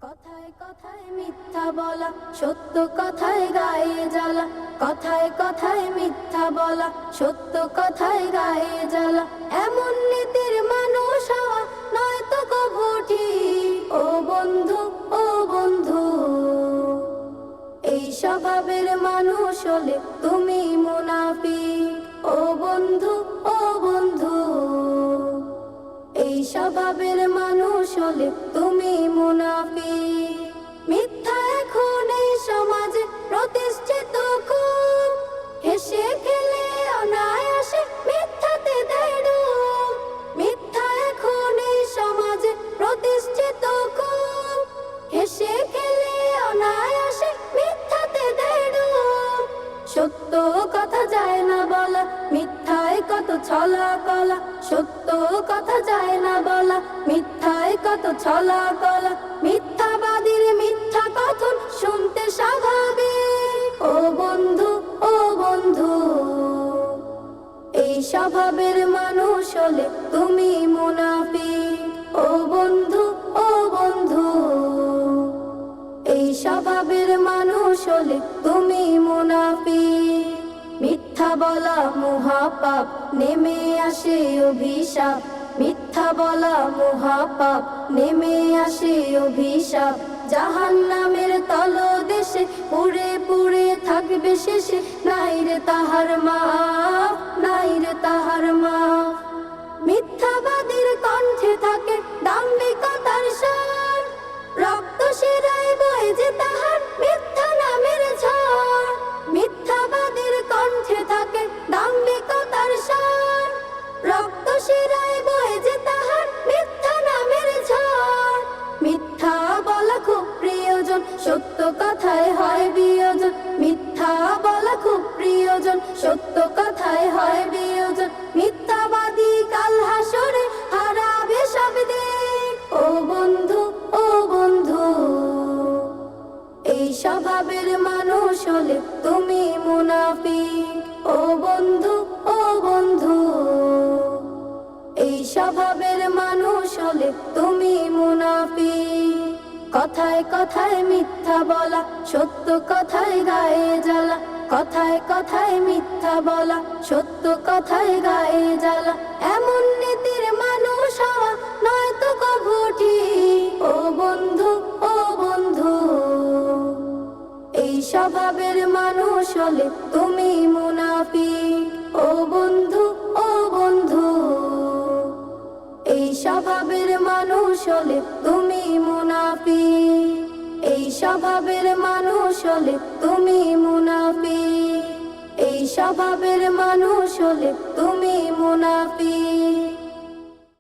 কথায় কথায় মিথ্যা বলা, সত্য কথায় গায়ে জ্বালা। কথায় কথায় মিথ্যা বলা, সত্য কথায় গায়ে জ্বালা। এমন নীতির মানুষ হওয়া নয়তো কভু ঠিক। ও বন্ধু, ও বন্ধু, এই স্বভাবের মানুষ হলে তুমি মুনাফিক। ও বন্ধু, ও বন্ধু, এই স্বভাবের মানুষ হলে তুমি মুনাফিক। মিথ্যা এখন এই সমাজে প্রতিষ্ঠিত খুব, হেসে খেলে অনায়াসে মিথ্যাতে দেয় ডুব। মিথ্যা এখন এই সমাজে প্রতিষ্ঠিত খুব, হেসে খেলে অনায়াসে মিথ্যাতে দেয় ডুব। সত্য কথা যায় না বলা, মিথ্যায় কত ছলা কলা। সত্য কথা যায় না বলা, মিথ্যায় কত ছলা কলা। মিথ্যাবাদীর মিথ্যা কথন শুনতে স্বাভাবিক। ও বন্ধু, ও বন্ধু, এই স্বভাবের মানুষ হলে তুমি মুনাফিক। ও বন্ধু, ও বন্ধু, এই স্বভাবের মানুষ হলে তুমি মুনাফিক। মিথ্যা বলা মহাপাপ, নেমে আসে অভিশাপ। মিথ্যা বলা মহাপাপ, নেমে আসে অভিশাপ। জাহান্নামের তলদেশে পুড়ে পুড়ে থাকবে শেষে, নাই রে তাহার মাপ, নাই রে তাহার মাপ। মিথ্যাবাদীর কণ্ঠে থাকে দাম্ভিকতার সার, রক্ত শিরায় বয়ে যে তাহার মিথ্যা নামের ঝড়। মিথ্যাবাদীর কণ্ঠে থাকে দাম্ভিকতার সার, রক্ত শিরায় বয়ে যে তাহার মিথ্যা নামের ঝড়। মিথ্যা বলা খুব প্রিয়জন, সত্য কথায় হয় বিয়োজন। মিথ্যা বলা খুব প্রিয়জন, সত্য কথায় হয় বিয়োজন। মিথ্যাবাদী কাল হাসরে হারাবে সব দিক। ও বন্ধু, ও বন্ধু, এই স্বভাবের মানুষ হলে তুমি মুনাফিক। ও বন্ধু, ও বন্ধু, এই স্বভাবের মানুষ হলে তুমি মুনাফিক। কথায় কথায় মিথ্যা বলা, সত্য কথায় গায়ে জ্বালা। কথায় কথায় মিথ্যা বলা, সত্য কথায় গায়ে জ্বালা। এমন নীতির মানুষ হওয়া নয়তো কভু ঠিক। ও বন্ধু, ও বন্ধু, এই স্বভাবের মানুষ হলে তুমি মুনাফিক। ও বন্ধু, ও বন্ধু, এই স্বভাবের মানুষ হলে তুমি মুনাফিক। এই স্বভাবের মানুষ হলে তুমি মুনাফিক। এই স্বভাবের মানুষ হলে তুমি মুনাফিক।